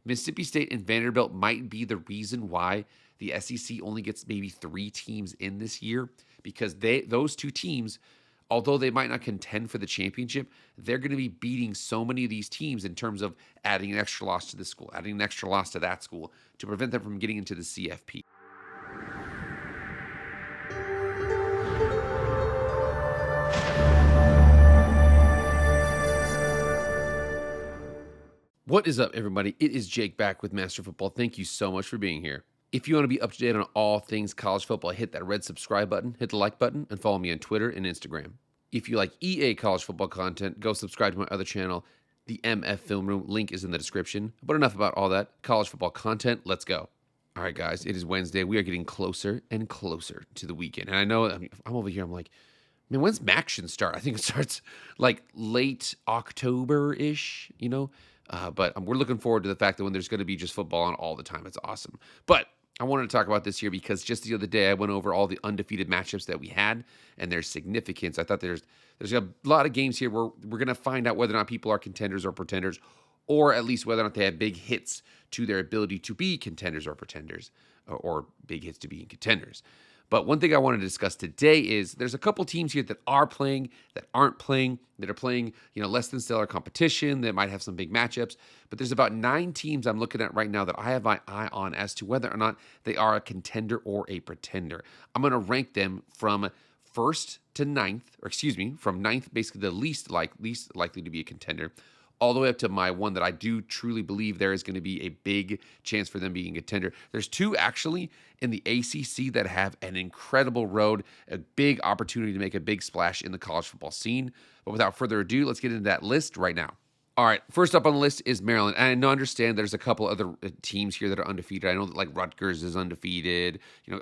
Mississippi State and Vanderbilt might be the reason why the SEC only gets maybe 3 teams in this year, because those 2 teams, although they might not contend for the championship, they're going to be beating so many of these teams in terms of adding an extra loss to this school, adding an extra loss to that school to prevent them from getting into the CFP. What is up, everybody? It is Jake back with Master Football. Thank you so much for being here. If you want to be up to date on all things college football, hit that red subscribe button, hit the like button, and follow me on Twitter and Instagram. If you like EA college football content, go subscribe to my other channel, the MF Film Room. Link is in the description. But enough about all that. College football content, let's go. All right, guys, it is Wednesday. We are getting closer and closer to the weekend. And I know, I'm over here, I'm like, man, when's Maction start? I think it starts like late October-ish, but we're looking forward to the fact that when there's going to be just football on all the time. It's awesome. But I wanted to talk about this here because just the other day I went over all the undefeated matchups that we had and their significance. I thought there's a lot of games here where we're going to find out whether or not people are contenders or pretenders, or at least whether or not they have big hits to their ability to be contenders or pretenders, or big hits to being contenders. But one thing I want to discuss today is there's a couple teams here that are playing, that aren't playing, that are playing, less than stellar competition, that might have some big matchups. But there's about 9 teams I'm looking at right now that I have my eye on as to whether or not they are a contender or a pretender. I'm going to rank them from first to ninth, from ninth, basically the least likely to be a contender, all the way up to my one that I do truly believe there is going to be a big chance for them being a contender. There's 2 actually in the ACC that have an incredible road, a big opportunity to make a big splash in the college football scene. But without further ado, let's get into that list right now. All right, first up on the list is Maryland. And I understand there's a couple other teams here that are undefeated. I know that like Rutgers is undefeated.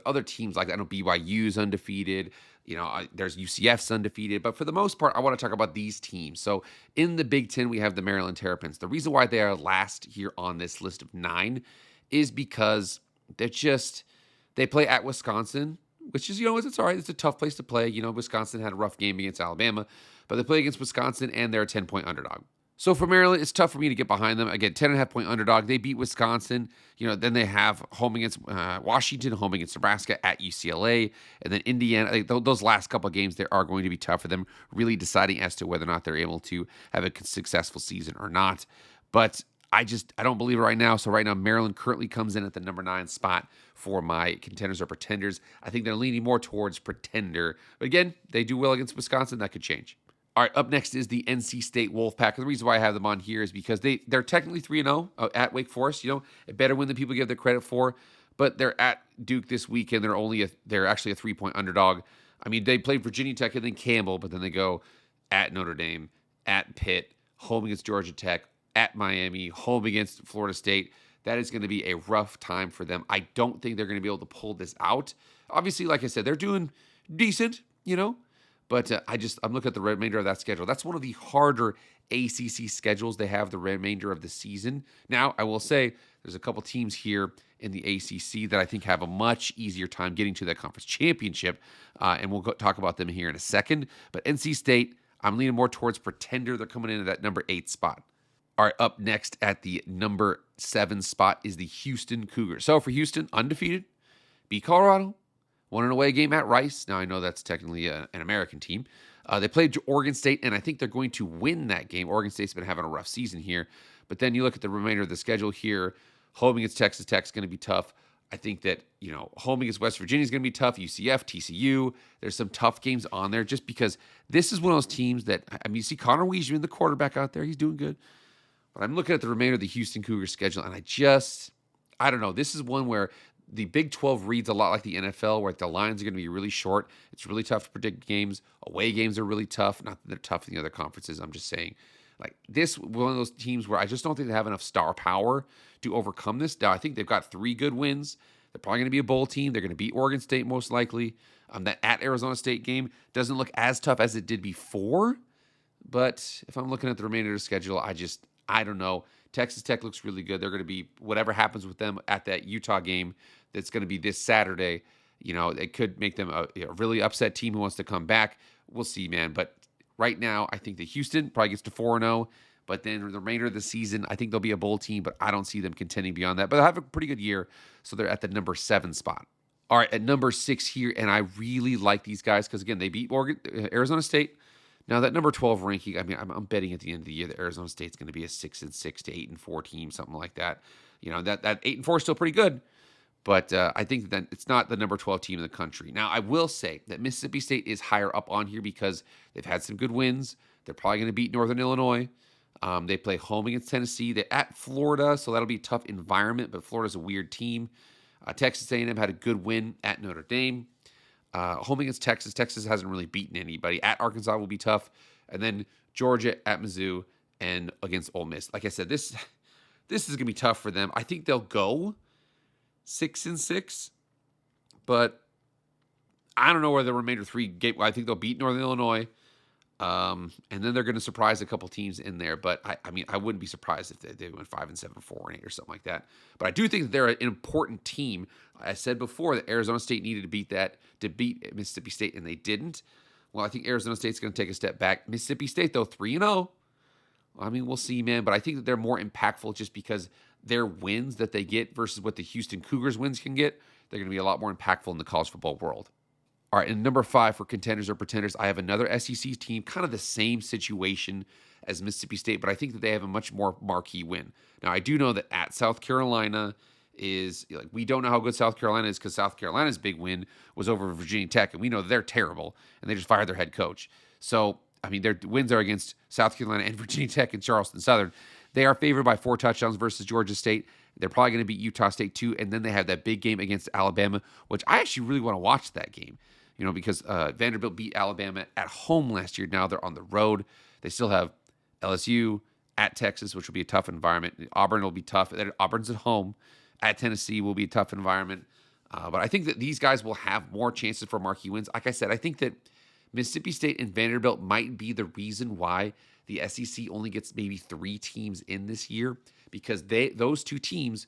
Other teams like I know BYU's undefeated. There's UCF's undefeated. But for the most part, I want to talk about these teams. So in the Big Ten, we have the Maryland Terrapins. The reason why they are last here on this list of 9 is because they play at Wisconsin, which is, it's all right. It's a tough place to play. Wisconsin had a rough game against Alabama, but they play against Wisconsin and they're a 10-point underdog. So for Maryland, it's tough for me to get behind them. Again, 10.5-point underdog. They beat Wisconsin. Then they have home against Washington, home against Nebraska, at UCLA, and then Indiana. Those last couple of games there are going to be tough for them, really deciding as to whether or not they're able to have a successful season or not. But I don't believe it right now. So right now, Maryland currently comes in at the number 9 spot for my contenders or pretenders. I think they're leaning more towards pretender. But again, they do well against Wisconsin. That could change. All right, up next is the NC State Wolfpack. The reason why I have them on here is because they're technically 3-0 at Wake Forest. A better win than people give their credit for. But they're at Duke this weekend. They're actually a 3-point underdog. I mean, they played Virginia Tech and then Campbell, but then they go at Notre Dame, at Pitt, home against Georgia Tech, at Miami, home against Florida State. That is going to be a rough time for them. I don't think they're going to be able to pull this out. Obviously, like I said, they're doing decent, But I'm looking at the remainder of that schedule. That's one of the harder ACC schedules they have the remainder of the season. Now, I will say there's a couple teams here in the ACC that I think have a much easier time getting to that conference championship, and we'll talk about them here in a second. But NC State, I'm leaning more towards pretender. They're coming in at that number 8 spot. All right, up next at the number 7 spot is the Houston Cougars. So for Houston, undefeated, beat Colorado, won an away game at Rice. Now, I know that's technically an American team. They played Oregon State, and I think they're going to win that game. Oregon State's been having a rough season here. But then you look at the remainder of the schedule here. Home against Texas Tech is going to be tough. I think that, home against West Virginia is going to be tough. UCF, TCU. There's some tough games on there just because this is one of those teams that, you see Connor Weisman, the quarterback out there. He's doing good. But I'm looking at the remainder of the Houston Cougars schedule, and I don't know. This is one where the Big 12 reads a lot like the NFL, where the lines are going to be really short. It's really tough to predict games. Away games are really tough. Not that they're tough in the other conferences. I'm just saying, like, this one of those teams where I just don't think they have enough star power to overcome this. Now, I think they've got 3 good wins. They're probably going to be a bowl team. They're going to beat Oregon State most likely. That at Arizona State game doesn't look as tough as it did before. But if I'm looking at the remainder of the schedule, I don't know. Texas Tech looks really good. They're going to be, whatever happens with them at that Utah game that's going to be this Saturday, it could make them a really upset team who wants to come back. We'll see, man. But right now, I think that Houston probably gets to 4-0. But then the remainder of the season, I think they'll be a bowl team, but I don't see them contending beyond that. But they'll have a pretty good year, so they're at the number 7 spot. All right, at number 6 here, and I really like these guys because, again, they beat Arizona State. Now, that number 12 ranking, I mean, I'm betting at the end of the year that Arizona State's going to be a 6-6 to 8-4 team, something like that. That 8-4 is still pretty good. But I think that it's not the number 12 team in the country. Now, I will say that Mississippi State is higher up on here because they've had some good wins. They're probably going to beat Northern Illinois. They play home against Tennessee. They're at Florida, so that'll be a tough environment, but Florida's a weird team. Texas A&M had a good win at Notre Dame. Home against Texas. Texas hasn't really beaten anybody. At Arkansas will be tough. And then Georgia at Mizzou and against Ole Miss. Like I said, this is going to be tough for them. I think they'll go 6-6, but I don't know where the remainder 3 game. I think they'll beat Northern Illinois, and then they're going to surprise a couple teams in there. But I mean, I wouldn't be surprised if they went 5-7, 4-8, or something like that. But I do think that they're an important team. I said before that Arizona State needed to beat Mississippi State, and they didn't. Well, I think Arizona State's going to take a step back. Mississippi State, though, 3-0. I mean, we'll see, man. But I think that they're more impactful just because their wins that they get versus what the Houston Cougars wins can get, they're going to be a lot more impactful in the college football world. All right, and number 5 for contenders or pretenders, I have another SEC team, kind of the same situation as Mississippi State, but I think that they have a much more marquee win. Now, I do know that at South Carolina is, like, we don't know how good South Carolina is because South Carolina's big win was over Virginia Tech, and we know they're terrible, and they just fired their head coach. So, I mean, their wins are against South Carolina and Virginia Tech and Charleston Southern. They are favored by 4 touchdowns versus Georgia State. They're probably going to beat Utah State too, and then they have that big game against Alabama, which I actually really want to watch that game, because Vanderbilt beat Alabama at home last year. Now they're on the road. They still have LSU at Texas, which will be a tough environment. Auburn will be tough. Auburn's at home. At Tennessee will be a tough environment. But I think that these guys will have more chances for marquee wins. Like I said, I think that Mississippi State and Vanderbilt might be the reason why the SEC only gets maybe 3 teams in this year, because those 2 teams,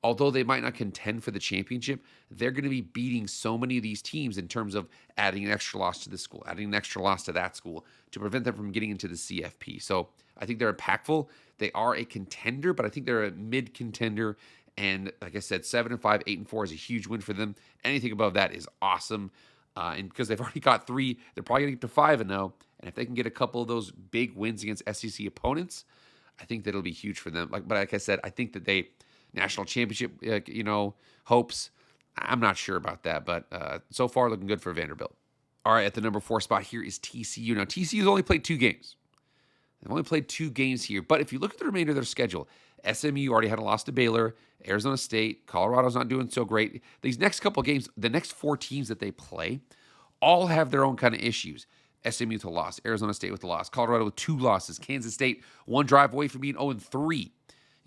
although they might not contend for the championship, they're going to be beating so many of these teams in terms of adding an extra loss to this school, adding an extra loss to that school to prevent them from getting into the CFP. So I think they're impactful. They are a contender, but I think they're a mid-contender. And like I said, 7-5, 8-4 is a huge win for them. Anything above that is awesome. And because they've already got 3, they're probably going to get to 5-0. And if they can get a couple of those big wins against SEC opponents, I think that'll be huge for them. But like I said, I think that national championship, hopes, I'm not sure about that. But so far, looking good for Vanderbilt. All right, at the number 4 spot here is TCU. Now, TCU's only played 2 games. They've only played 2 games here. But if you look at the remainder of their schedule, SMU already had a loss to Baylor, Arizona State, Colorado's not doing so great. These next couple of games, the next 4 teams that they play, all have their own kind of issues. SMU with a loss, Arizona State with a loss, Colorado with 2 losses, Kansas State 1 drive away from being 0-3.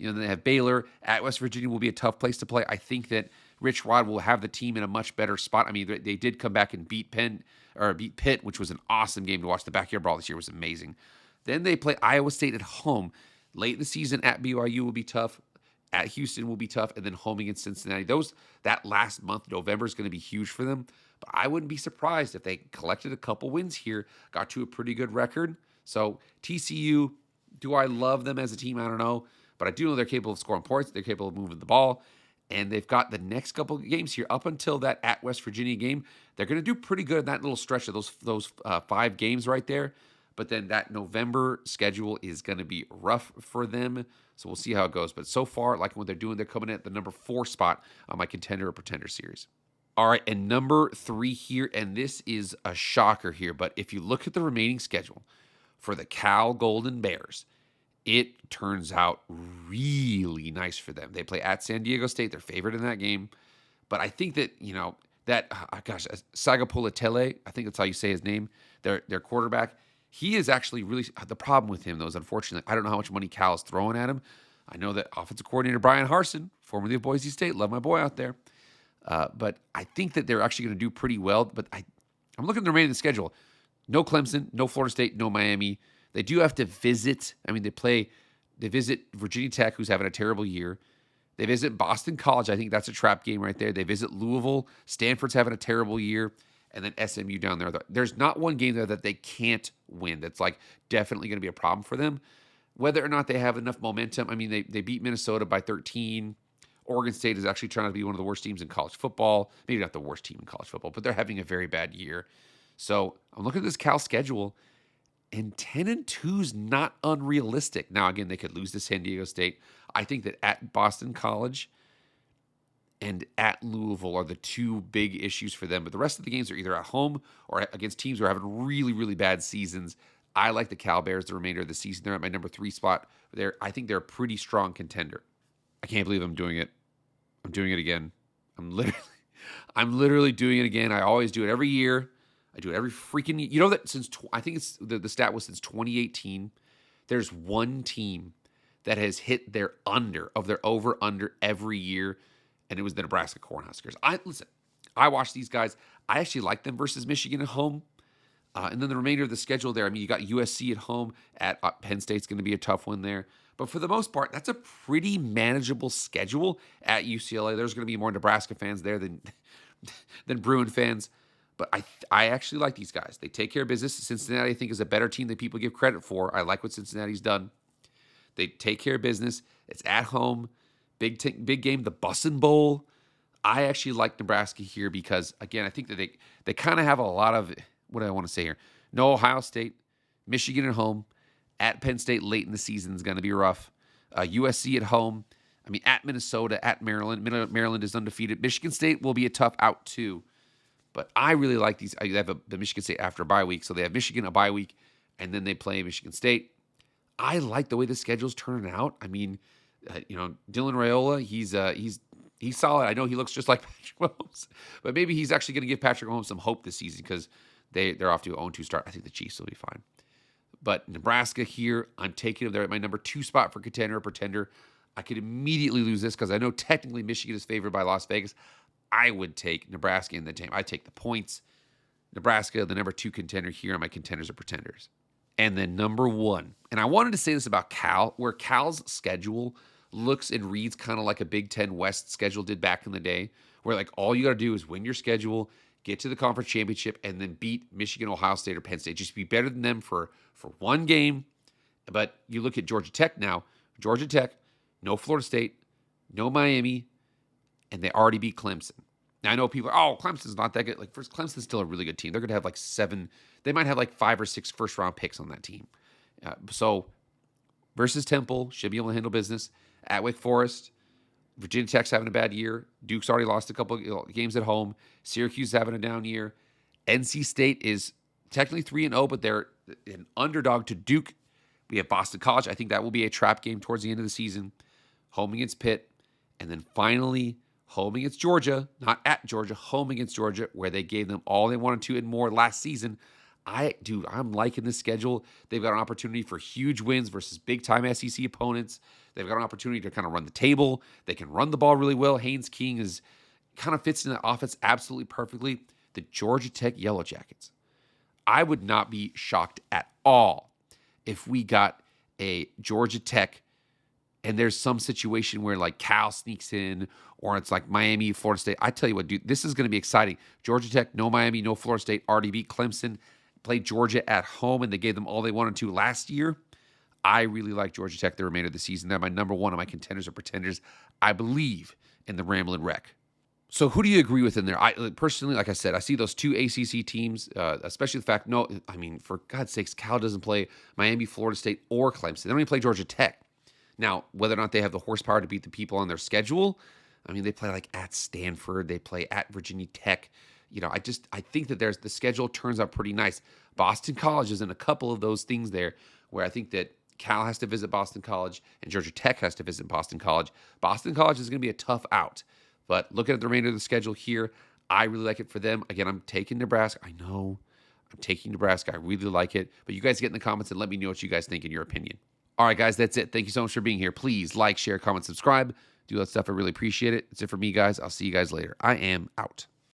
Then they have Baylor. At West Virginia will be a tough place to play. I think that Rich Rod will have the team in a much better spot. I mean, they did come back and beat Pitt, which was an awesome game to watch. The backyard brawl this year was amazing. Then they play Iowa State at home. Late in the season at BYU will be tough. At Houston will be tough. And then home against Cincinnati. That last month, November, is going to be huge for them. But I wouldn't be surprised if they collected a couple wins here, got to a pretty good record. So TCU, do I love them as a team? I don't know. But I do know they're capable of scoring points. They're capable of moving the ball. And they've got the next couple of games here up until that at West Virginia game. They're going to do pretty good in that little stretch of those 5 games right there. But then that November schedule is going to be rough for them. So we'll see how it goes. But so far, like what they're doing, they're coming in at the number 4 spot on my Contender or Pretender series. All right, and number 3 here, and this is a shocker here, but if you look at the remaining schedule for the Cal Golden Bears, it turns out really nice for them. They play at San Diego State. They're favored in that game. But I think that, Sagapolatele, I think that's how you say his name, their quarterback, he is actually really, the problem with him, though, is unfortunately, I don't know how much money Cal is throwing at him. I know that offensive coordinator Brian Harsin, formerly of Boise State, love my boy out there. But I think that they're actually going to do pretty well. But I'm looking at the remaining of the schedule. No Clemson, no Florida State, no Miami. They do have to visit. I mean, they visit Virginia Tech, who's having a terrible year. They visit Boston College. I think that's a trap game right there. They visit Louisville. Stanford's having a terrible year. And then SMU down there. There's not one game there that they can't win. That's like definitely going to be a problem for them. Whether or not they have enough momentum, I mean, they beat Minnesota by 13. Oregon State is actually trying to be one of the worst teams in college football. Maybe not the worst team in college football, but they're having a very bad year. So I'm looking at this Cal schedule, and 10-2 is not unrealistic. Now, again, they could lose to San Diego State. I think that at Boston College and at Louisville are the two big issues for them. But the rest of the games are either at home or against teams who are having really, really bad seasons. I like the Cal Bears the remainder of the season. They're at my number 3 spot. I think they're a pretty strong contender. I can't believe I'm doing it. I'm doing it again. I'm literally doing it again. I always do it every year. I do it every freaking year. You know that I think it's the stat was since 2018, there's one team that has hit their over-under every year, and it was the Nebraska Cornhuskers. I watch these guys. I actually like them versus Michigan at home. And then the remainder of the schedule there, I mean, you got USC at home. At Penn State's going to be a tough one there. But for the most part, that's a pretty manageable schedule at UCLA. There's going to be more Nebraska fans there than Bruin fans. But I actually like these guys. They take care of business. Cincinnati, I think, is a better team than people give credit for. I like what Cincinnati's done. They take care of business. It's at home. Big game, the Bussin' Bowl. I actually like Nebraska here because, again, I think that they kind of have a lot of, what do I want to say here? No Ohio State, Michigan at home. At Penn State late in the season is going to be rough. USC at home. I mean, at Minnesota, at Maryland. Maryland is undefeated. Michigan State will be a tough out too. But I really like these. I have the Michigan State after a bye week. So they have Michigan a bye week, and then they play Michigan State. I like the way the schedule's turning out. I mean, Dylan Raiola, he's solid. I know he looks just like Patrick Mahomes, but maybe he's actually going to give Patrick Mahomes some hope this season because they're off to a 0-2 start. I think the Chiefs will be fine. But Nebraska here, I'm taking them there at my number 2 spot for contender or pretender. I could immediately lose this because I know technically Michigan is favored by Las Vegas. I would take Nebraska in the game. I take the points. Nebraska, the number 2 contender here on my contenders or pretenders. And then number 1. And I wanted to say this about Cal, where Cal's schedule looks and reads kind of like a Big Ten West schedule did back in the day, where like all you got to do is win your schedule, get to the conference championship, and then beat Michigan, Ohio State, or Penn State. Just be better than them for one game. But you look at Georgia Tech now. Georgia Tech, no Florida State, no Miami, and they already beat Clemson. Now, I know people are, Clemson's not that good. Like, first, Clemson's still a really good team. They're going to have like 7. They might have like 5 or 6 first-round picks on that team. So, versus Temple, should be able to handle business. At Wake Forest, Virginia Tech's having a bad year. Duke's already lost a couple games at home. Syracuse is having a down year. NC State is technically 3-0, but they're an underdog to Duke. We have Boston College. I think that will be a trap game towards the end of the season. Home against Pitt. And then finally, home against Georgia. Not at Georgia, home against Georgia, where they gave them all they wanted to and more last season. I'm liking this schedule. They've got an opportunity for huge wins versus big-time SEC opponents. They've got an opportunity to kind of run the table. They can run the ball really well. Haynes King kind of fits in the offense absolutely perfectly. The Georgia Tech Yellow Jackets. I would not be shocked at all if we got a Georgia Tech and there's some situation where like Cal sneaks in or it's like Miami, Florida State. I tell you what, dude, this is going to be exciting. Georgia Tech, no Miami, no Florida State, already beat Clemson, played Georgia at home, and they gave them all they wanted to last year. I really like Georgia Tech the remainder of the season. They're my number 1 of my contenders or pretenders. I believe in the Ramblin' Wreck. So who do you agree with in there? I personally, like I said, I see those 2 ACC teams, especially the fact, for God's sakes, Cal doesn't play Miami, Florida State, or Clemson. They don't even play Georgia Tech. Now, whether or not they have the horsepower to beat the people on their schedule, I mean, they play like at Stanford, they play at Virginia Tech. I think that the schedule turns out pretty nice. Boston College is in a couple of those things there where I think that Cal has to visit Boston College and Georgia Tech has to visit Boston College. Boston College is going to be a tough out. But looking at the remainder of the schedule here, I really like it for them. Again, I'm taking Nebraska. I know I'm taking Nebraska. I really like it. But you guys get in the comments and let me know what you guys think in your opinion. All right, guys, that's it. Thank you so much for being here. Please like, share, comment, subscribe. Do that stuff. I really appreciate it. That's it for me, guys. I'll see you guys later. I am out.